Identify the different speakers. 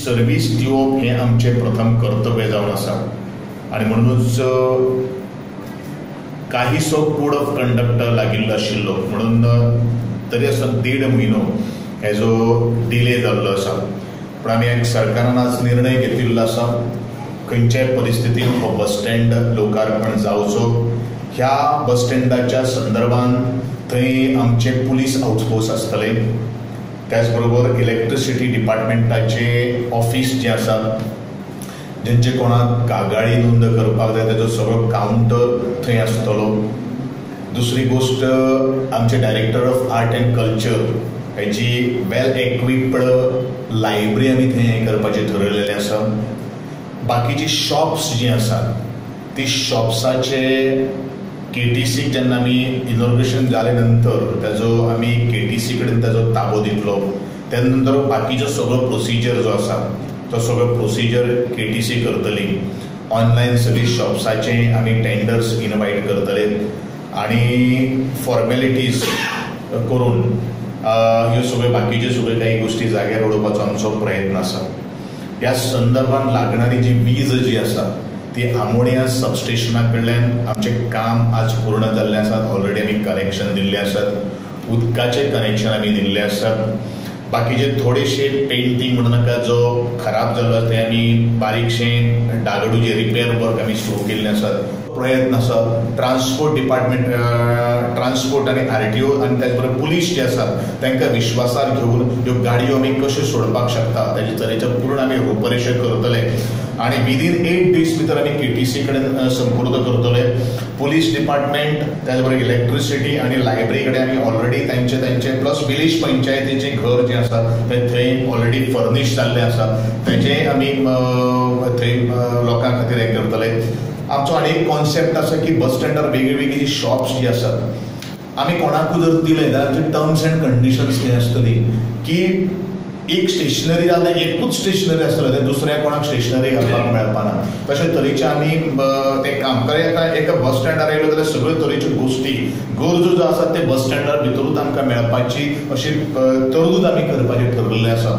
Speaker 1: service दिवप हे आमचे प्रथम कर्तव्य जावन आसा आणि म्हणूनच काहीसो कोड ऑफ कंडक्ट लागिल्लो आशिल्लो म्हणून तरी आसतना 1.5 म्हयनो हेजो डिले जाल्लो आसा पण आमी एक सरकारान आज निर्णय घेतिल्लो आसा खंयच्याय परिस्थितीत हो बस स्टँड लोकार्पण जावचो ह्या बस स्टँडाच्या संदर्भान थंय आमचे पुलीस आउटपोस्ट आसतले त्याच बरोबर इलेक्ट्रिसिटी डिपार्टमेंटाचे ऑफिस जे आसा जेंचे कोणाक कागाळी नोंद करपाक जाय ताजो सगळो काउंटर थंय आसतलो दुसरी गोष्ट आमचे director of art and culture हेची वेल एक्विप्ड लायब्ररी आमी थंय हें करपाचें ठरयलेलें आसा बाकीची शॉप्स जी आसात ती शॉप्साचे KTC जेन्ना आमी इनॉग्रेशन जाले नंतर ताजो आमी KTC कडेन ताजो ताबो दितलो त्या नंतर बाकीचो सगळो प्रोसिजर जो आसा तो सगळो प्रोसिजर KTC करतली ऑनलायन सगळी शॉप्साचे आमी टेंडर्स इनवायट करतले आनी फॉर्मेलिटीज करून ह्यो सगळ्यो बाकीच्यो सगळ्यो काही गोष्टी जाग्यार उडोवपाचो आमचो प्रयत्न आसा ह्या संदर्भात लागणारी जी वीज जी आसा ती आमोण्या सबस्टेशना कडल्यान आमचें काम आज पूर्ण जाल्लें आसा ऑलरेडी आमी कनेक्शन दिल्ले आसात उदकाचें कनेक्शन आमी दिल्लें आसात बाकीचे थोडेशे पेंटींग म्हणू नाका जो खराब जाल्लो आसा ते आमी बारीकशें डागडूचे रिपेर वर्क आमी सुरू केल्ले आसात प्रयत्न आसा ट्रान्सपोर्ट डिपार्टमेंट ट्रान्सपोर्ट आनी RTO आनी त्याच बरोबर पुलीस जे आसात तांकां विश्वासार घेवन ह्यो गाडयो आमी कश्यो सोडपाक शकता ताचे तरेचे पूर्ण आमी रूपरेषा करतले आणि विदीन 8 days भितर आमी KTC कडेन संपर्क करतले पुलीस डिपार्टमेंट त्याच बरोबर इलेक्ट्रिसिटी आणि लायब्ररी कडेन आमी ऑलरेडी तांचे प्लस विलेज पंचायतीचें घर जें आसा तें थंय ऑलरेडी फर्निश जाल्लें आसा तेजें आमी थंय लोकां खातीर हें करतले आमचो आनी एक कॉन्सेप्ट आसा की बस स्टँडार वेगळी जी शॉप्स जी आसात आमी कोणाकूय जर दिले जाल्यार टर्म्स अँड कंडिशन्स कितें आसतली की एक स्टेशनरी जाल्यार एकूच स्टेशनरी आसतलें तें दुसऱ्या कोणाक स्टेशनरी घालपाक मेळपाना तशे तरेचे आमी तें काम कारण एका बस स्टँडार येयलो जाल्यार सगळ्यो तरेच्यो गोश्टी गरजो ज्यो आसात ते बस स्टँडार भितरूच आमकां मेळपाची अशी तरतूद आमी करपाचें ठरलेलें आसा